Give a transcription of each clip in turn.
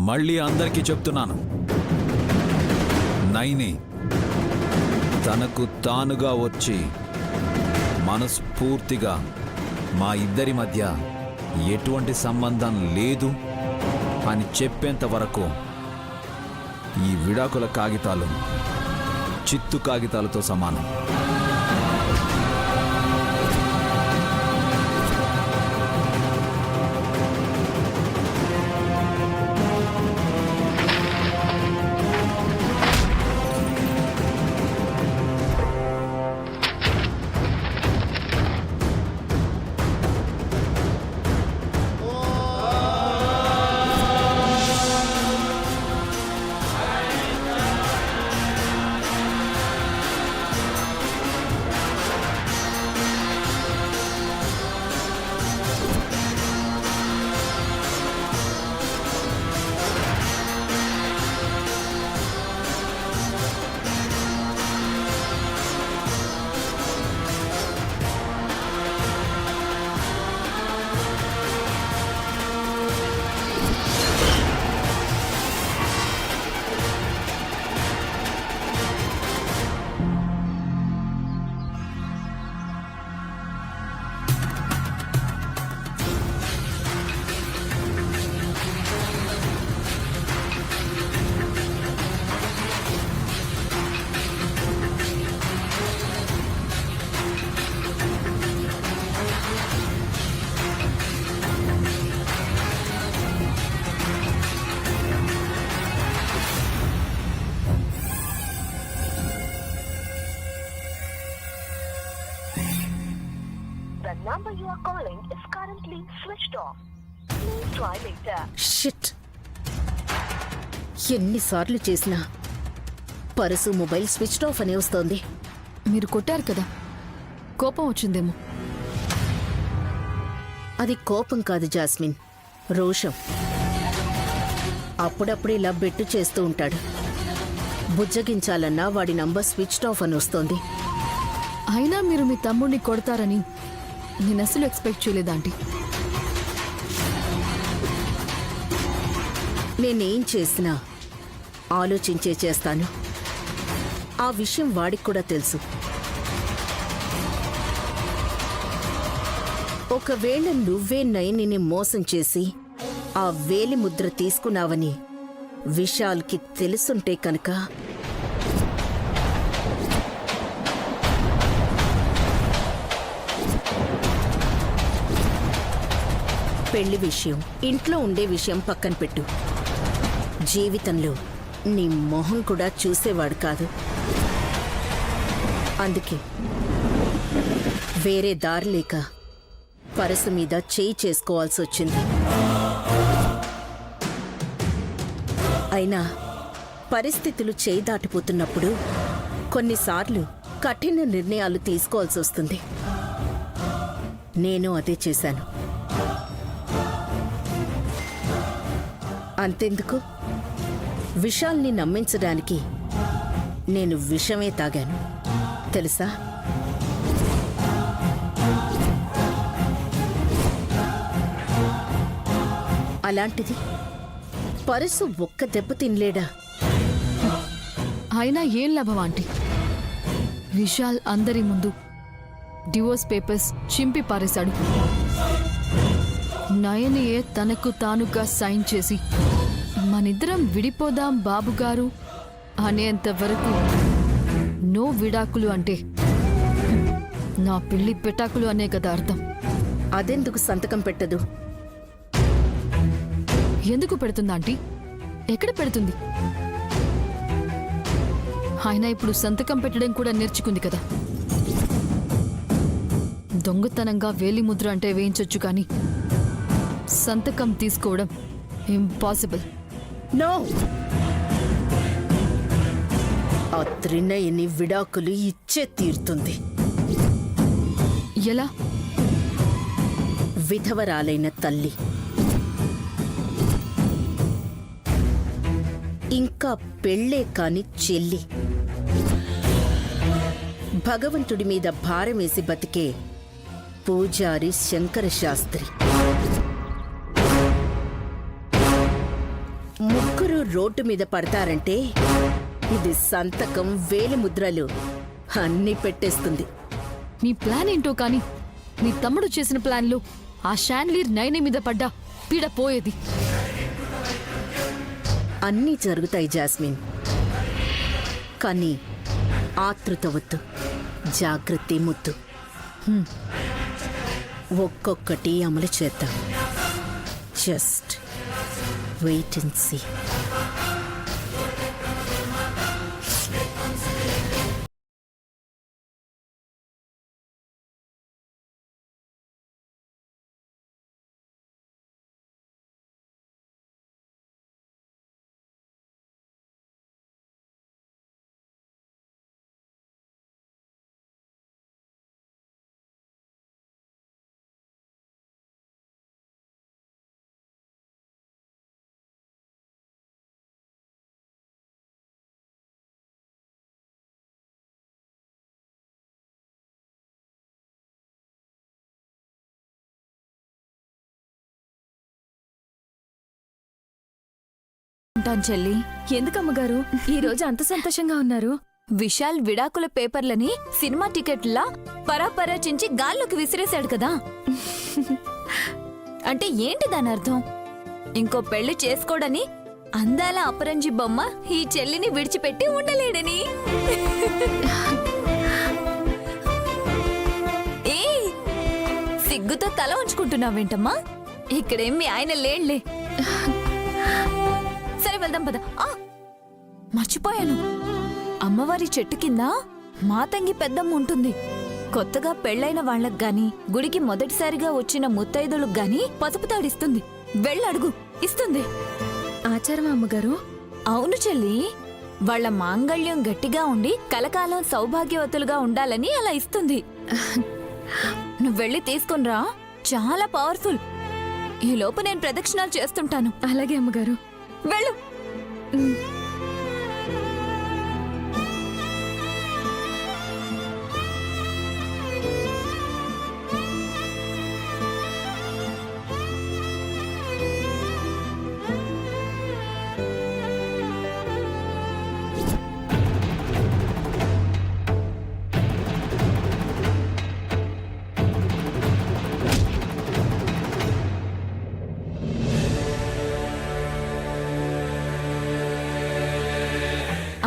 మళ్ళీ అందరికీ చెప్తున్నాను, నైని తనకు తానుగా వచ్చి మనస్ఫూర్తిగా మా ఇద్దరి మధ్య ఎటువంటి సంబంధం లేదు అని చెప్పేంత వరకు ఈ విడాకుల కాగితాలు చిత్తు కాగితాలతో సమానం. The number you are calling is currently switched off. Please try later. Shit, ఎన్నిసార్లు చేసినా పరసు మొబైల్ స్విచ్డ్ ఆఫ్ అనే వస్తోంది. మీరు కొట్టారు కదా, కోపం వచ్చిందేమో. అది కోపం కాదు జాస్మిన్, రోషం. అప్పుడప్పుడు ఇలా బెట్టు చేస్తూ ఉంటాడు. బుజ్జగించాలన్నా వాడి నంబర్ స్విచ్డ్ ఆఫ్ అని వస్తోంది. అయినా మీరు మీ తమ్ముడిని కొడతారని నేను అసలు ఎక్స్పెక్ట్ చేయలేదు ఆంటీ. నేనేం చేసినా ఆలోచించే చేస్తాను. ఆ విషయం వాడికి కూడా తెలుసు. ఒకవేళ నువ్వే నయనిని మోసం చేసి ఆ వేలి ముద్ర తీసుకున్నావని విశాల్కి తెలుసుంటే కనుక పెళ్లి విషయం, ఇంట్లో ఉండే విషయం పక్కన పెట్టు. జీవితంలో నీ మొహం కూడా చూసేవాడు కాదు. అందుకే వేరే దారి లేక పరసు మీద చేయి చేసుకోవాల్సి వచ్చింది. అయినా పరిస్థితులు చేయి దాటిపోతున్నప్పుడు కొన్నిసార్లు కఠిన నిర్ణయాలు తీసుకోవాల్సి వస్తుంది. నేను అదే చేశాను. అంతెందుకు, విశాల్ని నమ్మించడానికి నేను విషమే తాగాను తెలుసా? అలాంటిది పరసు ఒక్క దెబ్బ తినలేడా? అయినా ఏం లాభం ఆంటీ? విశాల్ అందరి ముందు డివోర్స్ పేపర్స్ చింపి పారేశాడు. నయనియే తనకు తానుగా సైన్ చేసి మనిద్దరం విడిపోదాం బాబుగారు అనేంత వరకు నో విడాకులు అంటే నా పెళ్లి పెటాకులు అనే కదా అర్థం. అదెందుకు సంతకం పెట్టదు? ఎందుకు పెడుతుంది ఆంటీ? ఎక్కడ పెడుతుంది? ఆయన ఇప్పుడు సంతకం పెట్టడం కూడా నేర్చుకుంది కదా. దొంగతనంగా వేలిముద్ర అంటే వేయించొచ్చు కానీ సంతకం తీసుకోవడం ఇంపాసిబుల్. నో, ఆ త్రినయని విడాకులు ఇచ్చే తీరుతుంది. ఎలా? విధవరాలైన తల్లి, ఇంకా పెళ్ళే కాని చెల్లి, భగవంతుడి మీద భారమేసి బతికే పూజారి శంకర శాస్త్రి, ఇద్దరూ రోడ్డు మీద పడతారంటే ఇది సంతకం వేలిముద్రలు అన్నీ పెట్టేస్తుంది. నీ ప్లాన్ ఏంటో కానీ నీ తమ్ముడు చేసిన ప్లాన్లో ఆ షాన్లీర్ నైని మీద పడ్డా పీడ పోయేది. అన్నీ జరుగుతాయి జాస్మిన్, కానీ ఆతృత వద్దు, జాగ్రత్త ముద్దు. ఒక్కొక్కటి అమలు చేద్దాం. Just wait and see. ఉంటాను చెల్లి. ఎందుకమ్మగారు ఈ రోజు అంత సంతోషంగా ఉన్నారు? విశాల్ విడాకుల పేపర్లని సినిమా టికెట్లా పరాపరాచించి గాల్లోకి విసిరేశాడు కదా. అంటే ఏంటి దాని అర్థం? ఇంకో పెళ్లి చేసుకోడని అందాల అపరంజి బొమ్మ ఈ చెల్లిని విడిచిపెట్టి ఉండలేడని. ఏ సిగ్గుతో తల ఉంచుకుంటున్నావేంటమ్మా? ఇక్కడేం మీ ఆయన లేళ్లే. సరే వెళ్దాం పద. మర్చిపోయాను, అమ్మవారి చెట్టు కింద మాతంగి పెద్దమ్మ ఉంటుంది. కొత్తగా పెళ్లైన వాళ్లకు గాని గుడికి మొదటిసారిగా వచ్చిన ముత్తైదులకు గాని పసుపు తాడిస్తుంది. వెళ్ళడుగు, ఇస్తుంది. ఆచారం అమ్మగారు? అవును చెల్లి, వాళ్ల మాంగళ్యం గట్టిగా ఉండి కలకాలం సౌభాగ్యవతులుగా ఉండాలని అలా ఇస్తుంది. నువ్వెళ్ళి తీసుకునిరా, చాలా పవర్ఫుల్. ఈ లోపు నేను ప్రదక్షిణాలు చేస్తుంటాను. అలాగే అమ్మగారు, వెళ్ళు.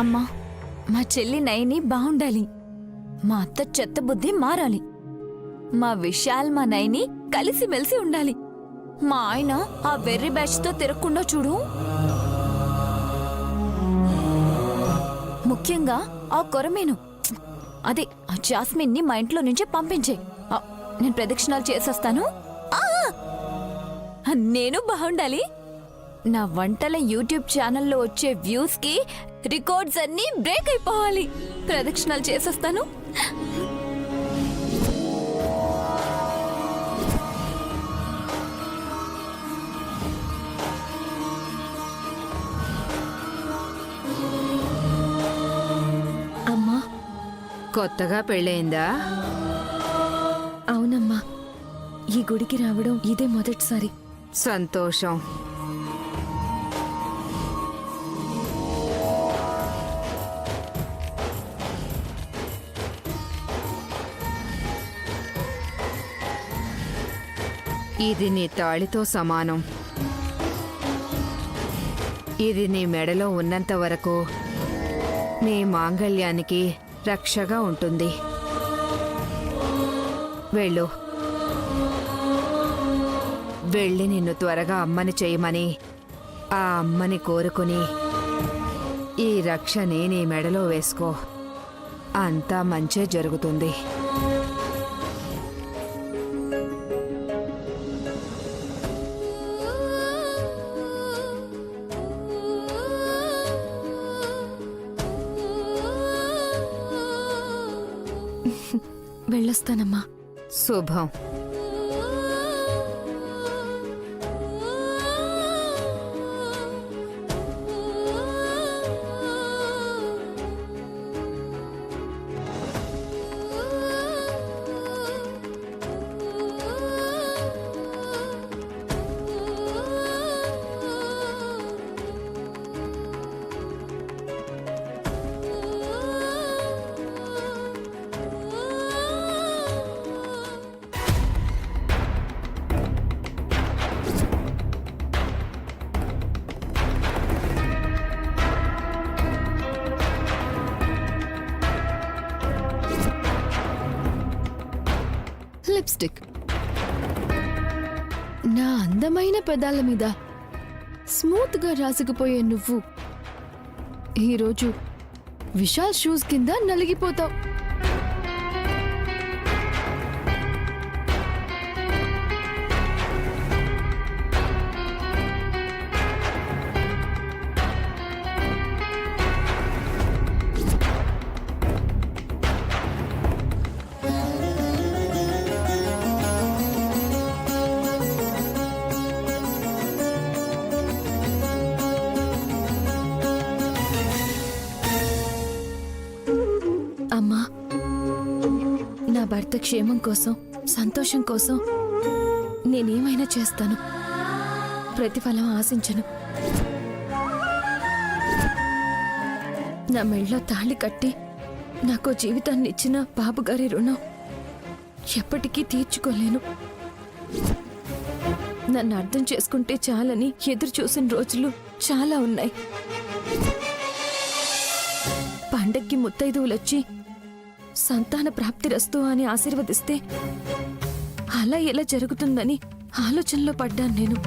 అమ్మా, మా చెల్లి నయని బావుండాలి. మా అత్త చెత్త బుద్ధి మారాలి. మా విశాల్ మా నయని కలిసిమెలిసి ఉండాలి. మా ఆయన ఆ వెర్రి బ్యాచ్తో తిరగకుండా చూడు. ముఖ్యంగా ఆ కొరమేను, అదే ఆ జాస్మిన్ని మా ఇంట్లో నుంచి పంపించే. నేను ప్రదక్షిణాలు చేసేస్తాను. నేను బాగుండాలి. నా వంటల యూట్యూబ్ ఛానల్లో వచ్చే వ్యూస్ కి రికార్డ్స్ అన్నీ బ్రేక్ అయిపోవాలి. ప్రదక్షిణాలు చేసేస్తాను. అమ్మా, కొత్తగా పెళ్ళయిందా? అవునమ్మా, ఈ గుడికి రావడం ఇదే మొదటిసారి. సంతోషం. ఇది నీ తాళితో సమానం. ఇది నీ మెడలో ఉన్నంత వరకు నీ మాంగళ్యానికి రక్షగా ఉంటుంది. వెళ్ళు, వెళ్ళి నిన్ను త్వరగా అమ్మని చేయమని ఆ అమ్మని కోరుకుని ఈ రక్షని నీ మెడలో వేసుకో. అంతా మంచే జరుగుతుంది. వెళ్ళొస్తానమ్మా. శుభం. లిప్స్టిక్. నా అందమైన పెదాల మీద స్మూత్గా రాసుకుపోయే నువ్వు ఈరోజు విశాల్ షూస్ కింద నలిగిపోతావు. అమ్మా, నా భర్త క్షేమం కోసం, సంతోషం కోసం నేనేమైనా చేస్తాను. ప్రతిఫలం ఆశించను. నా మెళ్ళలో తాళి కట్టి నాకు జీవితాన్ని ఇచ్చిన బాబుగారి రుణం ఎప్పటికీ తీర్చుకోలేను. నన్ను అర్థం చేసుకుంటే చాలని ఎదురు చూసిన రోజులు చాలా ఉన్నాయి. పండక్కి ముత్తైదువులొచ్చి సంతాన ప్రాప్తిరస్తు అని ఆశీర్వదిస్తే అలా ఎలా జరుగుతుందని ఆలోచనలో పడ్డాను నేను.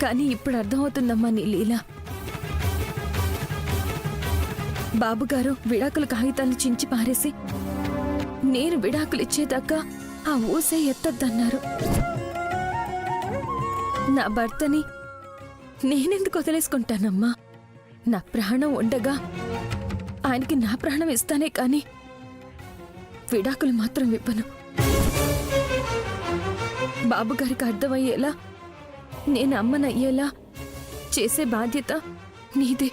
కానీ ఇప్పుడు అర్థమవుతుందమ్మా నీ లీల. బాబుగారు విడాకుల కాగితాలను చించి పారేసి నేను విడాకులు ఇచ్చేదాకా ఆ ఊసే ఎత్తద్దన్నారు. నా భర్తని నేనెందుకు వదిలేసుకుంటానమ్మా? నా ప్రాణం ఉండగా ఆయనకి నా ప్రాణం ఇస్తానే కానీ విడాకులు మాత్రం ఇవ్వను. బాబుగారికి అర్థమయ్యేలా, నేను అమ్మనయ్యేలా చేసే బాధ్యత నీదే.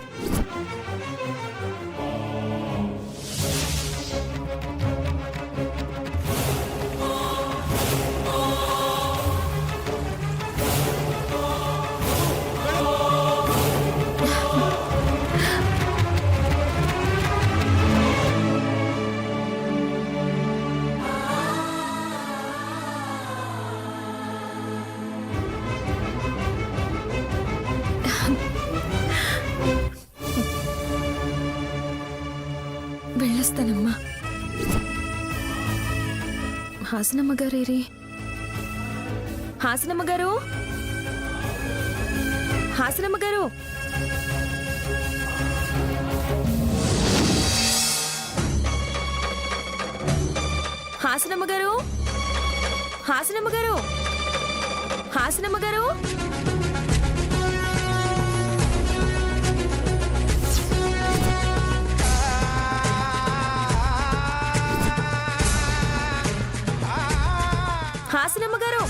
వెళ్ళొస్తానమ్మా. హాసనమ్మ గారేరి? హాసనమ్మ గారు, హాసనమ్మ గారు, హాసనమ్మ గారు, హాసనమ్మ గారు, హాసనమ్మ గారు. హాసనమ్మ గారు,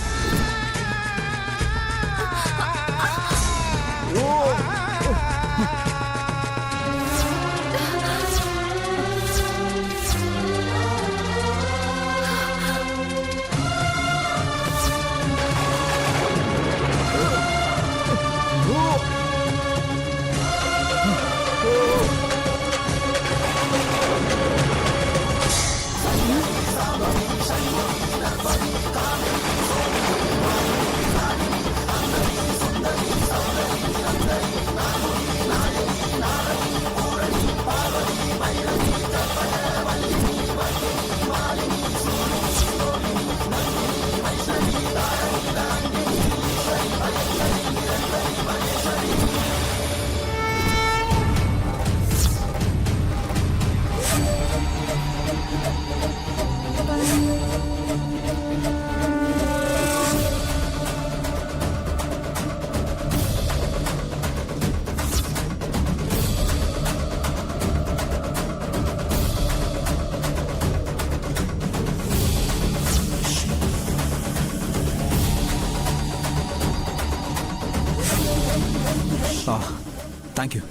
థ్యాంక్ యూ.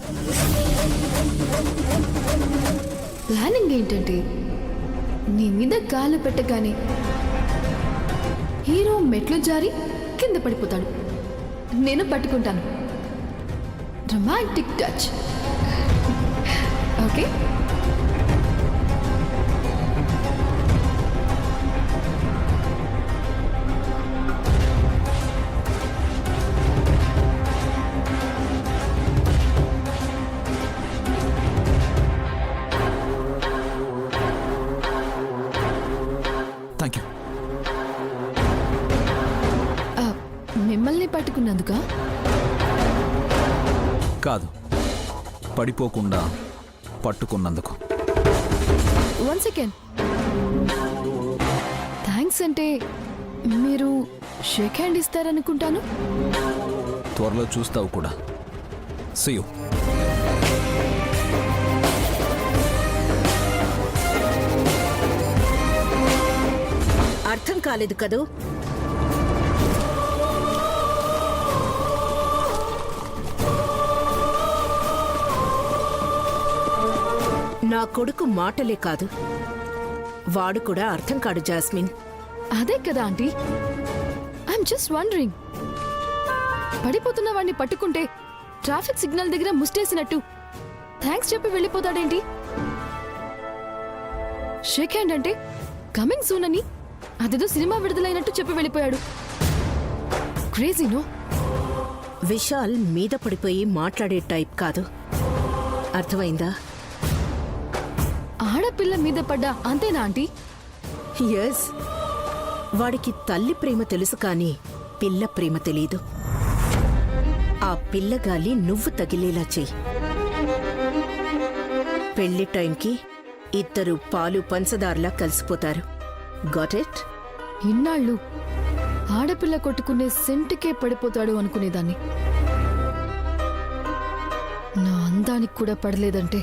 ప్లానింగ్ ఏంటంటే నీ మీద కాలు పెట్టగానే హీరో మెట్లు జారి కింద పడిపోతాడు, నేను పట్టుకుంటాను. Romantic touch. ఓకే? మిమ్మల్ని పట్టుకున్నందుకా? కాదు, పడిపోకుండా పట్టుకున్నందుకు. One second. థ్యాంక్స్ అంటే మీరు షేక్ హ్యాండ్ ఇస్తారనుకుంటాను. త్వరలో చూస్తావు కూడా. See you. అర్థం కాలేదు కదూ? నా కొడుకు మాటలే కాదు, వాడు కూడా అర్థం కాడు జాస్మిన్. అదే కదా ఆంటీ, ఐఎమ్ జస్ట్ వండరింగ్. పడిపోతున్న వాడిని పట్టుకుంటే ట్రాఫిక్ సిగ్నల్ దగ్గర ముస్టేసినట్టు థ్యాంక్స్ చెప్పి వెళ్ళిపోతాడేంటి? షేక్ హ్యాండ్ అంటే కమింగ్ సూన్ అని అదేదో సినిమా విడుదలైనట్టు చెప్పి వెళ్ళిపోయాడు. క్రేజీనో. విశాల్ మీద పడిపోయి మాట్లాడే టైప్ కాదు, అర్థమైందా? ఆడపిల్ల మీద పడ్డా అంతేనా ఆంటీ? ఎస్, వాడికి తల్లి ప్రేమ తెలుసు కానీ పిల్ల ప్రేమ తెలీదు. ఆ పిల్లగాలి నువ్వు తగిలేలా చెయ్యి. పెళ్లి టైంకి ఇద్దరు పాలు పంచదారలా కలిసిపోతారు. Got it? ఇన్నాళ్ళు ఆడపిల్ల కొట్టుకునే సెంటుకే పడిపోతాడు అనుకునేదాన్ని. నా అందానికి కూడా పడలేదంటే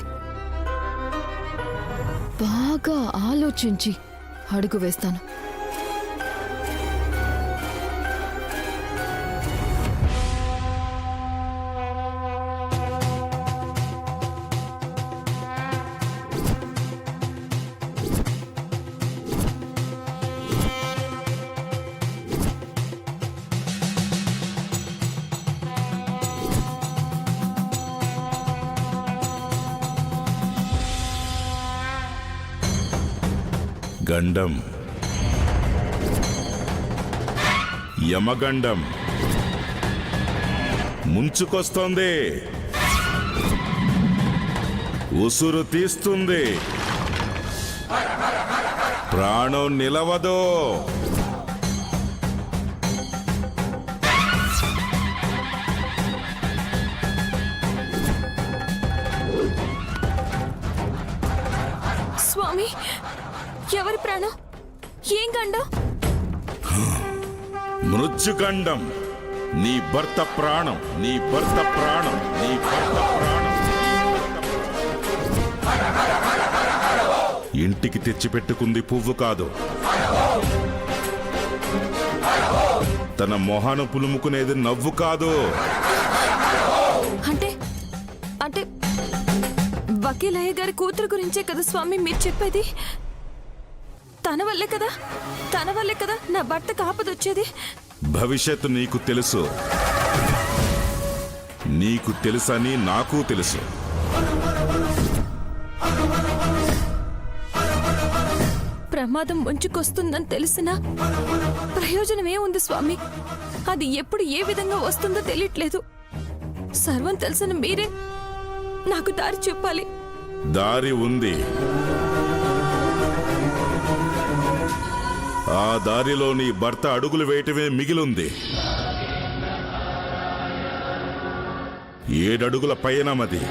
బాగా ఆలోచించి అడుగు వేస్తాను. గండం, యమగండం ముంచుకొస్తోంది, ఉసురు తీస్తుంది, ప్రాణం నిలవదు. స్వామి, ఎవరి ప్రాణం? ఏం గండం? మృత్యుగండం. నీ భర్త ప్రాణం, నీ భర్త ప్రాణం, నీ భర్త ప్రాణం. ఇంటికి తెచ్చిపెట్టుకుంది పువ్వు కాదు, తన మొహాను పులుముకునేది నవ్వు కాదు. అంటే అంటే వకీలయ్య గారి కూతురు గురించే కదా స్వామి మీరు చెప్పేది? తన వల్లే కదా నా భర్తకు ఆపదొచ్చేది. భవిష్యత్తు నీకు తెలుసు, నీకు తెలుసని నాకు తెలుసు. ప్రమాదం ముంచుకొస్తుందని తెలిసినా ప్రయోజనమే ఉంది స్వామి. అది ఎప్పుడు ఏ విధంగా వస్తుందో తెలియట్లేదు. సర్వం తెలిసిన మీరే నాకు దారి చెప్పాలి. దారి ఉంది. ఆ దారిలో నీ భర్త అడుగులు వేయటమే మిగిలుంది. 7 అడుగుల పయనమది,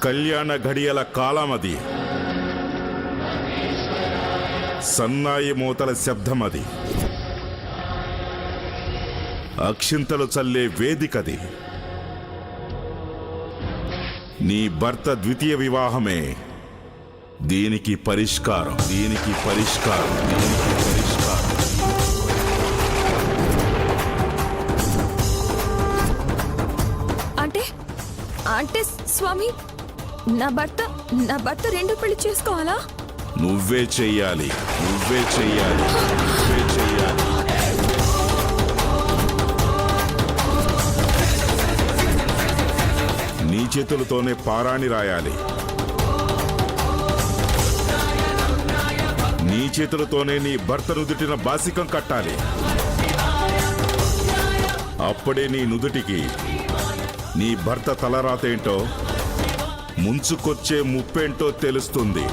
కళ్యాణ ఘడియల కాలమది, సన్నాయి మూతల శబ్దమది, అక్షింతలు చల్లే వేదికది. నీ భర్త ద్వితీయ వివాహమే దీనికి పరిష్కారం, దీనికి పరిష్కారం, దీనికి పరిష్కారం. అంటే స్వామి, నా భర్త రెండో పెళ్లి చేసుకోవాలా? నువ్వే చెయ్యాలి, నువ్వే చెయ్యాలి, నువ్వే చెయ్యాలి. నీ చేతులతోనే పారాణి రాయాలి, నీ చేతులతోనే నీ భర్త నుదుటిన బాసికం కట్టాలి. అప్పుడే నీ నుదుటికి నీ భర్త తలరాతేంటో, ముంచుకొచ్చే ముప్పేంటో తెలుస్తుంది.